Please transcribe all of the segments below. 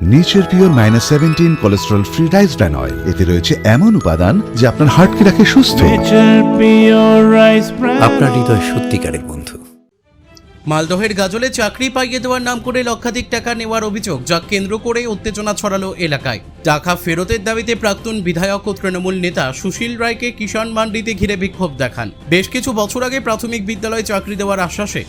Nature pure -17 cholesterol free rice bran oil. এতে রয়েছে এমন উপাদান যা আপনার হার্টকে রাখে সুস্থ। আপনার হৃদয় সত্যিকারের বন্ধু। মালদহের গাজলে চাকরি পাইয়ে দেওয়ার নাম করে লক্ষাধিক টাকা নেওয়ার অভিযোগ, যা কেন্দ্র করে উত্তেজনা ছড়ালো এলাকায়। টাকা ফেরতের দাবিতে প্রাক্তন বিধায়ক ও তৃণমূল নেতা সুশীল রায়কে কিষাণ মান্ডিতে ঘিরে বিক্ষোভ দেখান। বেশ কিছু বছর আগে প্রাথমিক বিদ্যালয়ে চাকরি দেওয়ার আশ্বাসে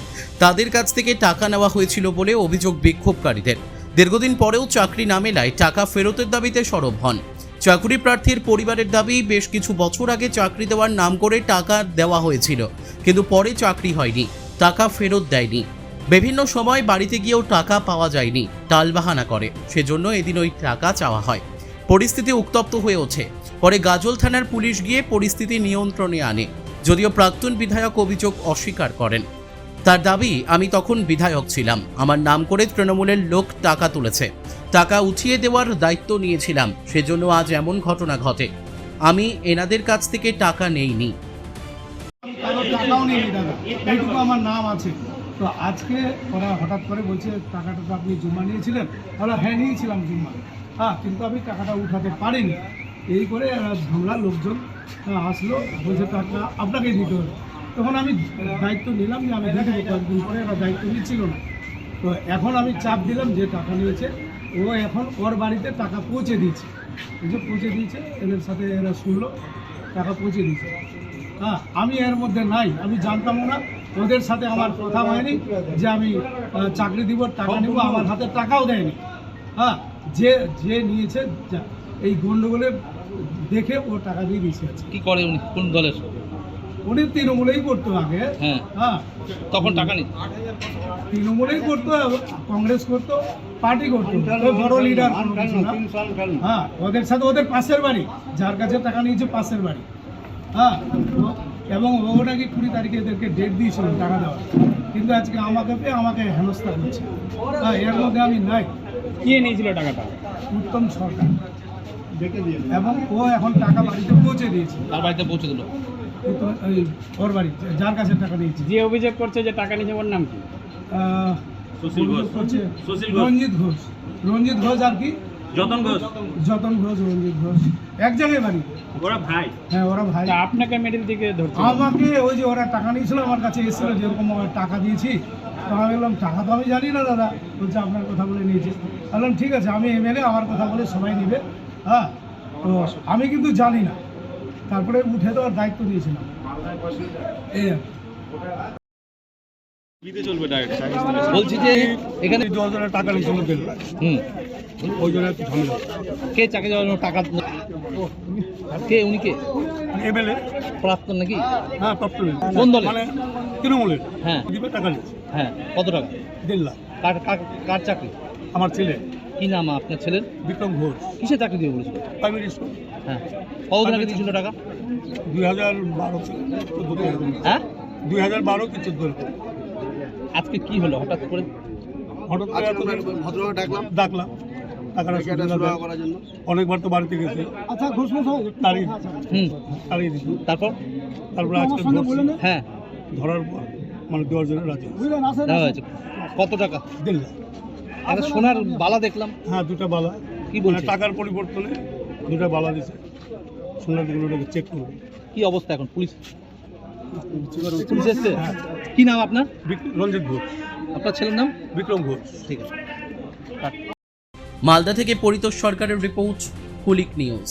তাদের কাছ থেকে টাকা নেওয়া হয়েছিল বলে অভিযোগ বিক্ষোভকারীদের। দীর্ঘদিন পরেও চাকরি না মেলায় টাকা ফেরতের দাবিতে সরব হন। চাকরি প্রার্থীর পরিবারের দাবি, বেশ কিছু বছর আগে চাকরি দেওয়ার নাম করে টাকা দেওয়া হয়েছিল, কিন্তু পরে চাকরি হয়নি, টাকা ফেরত দেয়নি। বিভিন্ন সময় বাড়িতে গিয়েও টাকা পাওয়া যায়নি, টালবাহানা করে, সেজন্য এদিন ওই টাকা চাওয়া হয়। পরিস্থিতি উত্তপ্ত হয়ে ওঠে। পরে গাজল থানার পুলিশ গিয়ে পরিস্থিতি নিয়ন্ত্রণে আনে, যদিও প্রাক্তন বিধায়ক অভিযোগ অস্বীকার করেন। তার দাবি, আমি তখন বিধায়ক ছিলাম, আমার নাম করে তৃণমূলের লোক টাকা তুলেছে, টাকা উঠিয়ে দেওয়ার দায়িত্ব নিয়েছিলাম, সেজন্য আজ এমন ঘটনা ঘটে। আমি এনাদের কাছ থেকে টাকা নেইনি। টাকাও নেই দাদা, এইটুকু আমার নাম আছে। তো আজকে ওরা হঠাৎ করে বলছে টাকাটা তো আপনি জমা নিয়েছিলেন। তাহলে হ্যাঁ, নিয়েছিলাম জমা, কিন্তু আমি টাকাটা উঠাতে পারিনি। এই করে ঝামেলা, লোকজন আসলো, বলছে টাকা আপনাকেই দিতে হবে। তখন আমি দায়িত্ব নিলাম যে আমি দিয়ে দেবো। কয়েকদিন পরে এরা দায়িত্ব নিচ্ছিল না, তো এখন আমি চাপ দিলাম যে টাকা নিয়েছে, ও এখন ওর বাড়িতে টাকা পৌঁছে দিয়েছে। এই যে পৌঁছে দিয়েছে, এদের সাথে এরা শুনলো, টাকা পৌঁছে দিয়েছে। আমি এর মধ্যে নাই, আমি জানতামও না, ওদের সাথে আমার কথা হয়নি যে আমি চাকরি দিব, টাকা নিব, আমার হাতে টাকাও দেয়নি। যে নিয়েছে এই গন্ডগোলে দেখে ও টাকা দিয়ে দিয়েছে। কি করে উনি, কোন দলের? উনি তৃণমূলেই করতো আগে। তখন টাকা নেই, তৃণমূলেই করতো, কংগ্রেস করতো, পার্টি করতো, বড় লিডার। ওদের সাথে ওদের পাশের বাড়ি, যার কাছে টাকা নিয়েছে পাশের বাড়ি। এবং ও নাকি 20 তারিখে এদেরকে ডেট দিয়েছিল টাকা দেওয়ার, কিন্তু আজকে আমাকে পেয়ে আমাকে হেনস্থা করছে। এর মধ্যে আমি নাই। কে নিয়েছিল টাকাটা? উত্তম সরকার। এবং ও এখন টাকা বাড়িতে পৌঁছে দিয়েছে। তার বাড়িতে পৌঁছে দিল? ওর বাড়ি, যার কাছে টাকা নিয়েছে। যে অভিযোগ করছে যে টাকা নিয়েছে, ওর নাম কি? রঞ্জিত ঘোষ আর কি যতন ঘোষ, রঞ্জিত ঘোষ, এক জায়গায় বাড়ি। ওরা ভাই? হ্যাঁ, ওরা ভাই। আপনাকে মেডেল থেকে ধরছে? আমাকে ওই যে ওরা টাকা নিয়েছিল, আমার কাছে এসেছিল, যেরকম টাকা দিয়েছি, তো আমি বললাম টাকা তো আমি জানি না দাদা, বলছে আপনার কথা বলে নিয়েছে। বললাম ঠিক আছে, আমি এমএলএ, আমার কথা বলে সবাই নেবে। তো আমি কিন্তু জানি না, তারপরে উঠে দেওয়ার দায়িত্ব দিয়েছিলাম। এই বলছি যে এখানে 2000 টাকা নিয়েছিল, ওই জন্য একটু ঝামেলা। কে চাকরি দেওয়ার জন্য টাকা? কে উনি? কে এমএলএ? প্রাক্তন নাকি? হ্যাঁ, প্রাক্তন। কোন দলে? মানে তৃণমূলের। হ্যাঁ, দিবে টাকা নিয়েছে। হ্যাঁ, কত টাকা? 1.5 লাখ। কার চাকরি? আমার ছেলে। কি নাম আপনার ছেলের? বিক্রম ঘোষ। কিসে চাকরি দিয়ে বলেছিল? Primary school. হ্যাঁ, কতদিন আগে দিয়েছিল টাকা? 2012। হ্যাঁ, 2012 কি 14। আজকে কি হলো হঠাৎ করে? ভদ্রভাবে ডাকলাম টাকাটা করার জন্য। অনেকবার তো বাড়িতে গেছে। আচ্ছা, ঘোষ তাড়িয়ে দিচ্ছি। তারপর আজকে হ্যাঁ, ধরার পর মানে দেওয়ার জন্য রাজি হয়েছে। কত টাকা? 1.5 লাখ। একটা সোনার বালা দেখলাম। হ্যাঁ, 2টা বালা। কি বলছে? টাকার পরিবর্তনে 2টা বালা দিছে। সোনার গুলোটাকে চেক করবো। কি অবস্থা এখন? পুলিশ এসছে? কি নাম আপনার? রঞ্জিত ঘোষ। আপনার ছেলের নাম? বিক্রম ঘোষ। ঠিক আছে। মালদা থেকে পরিতোষ সরকারের রিপোর্ট, কুলিক নিউজ।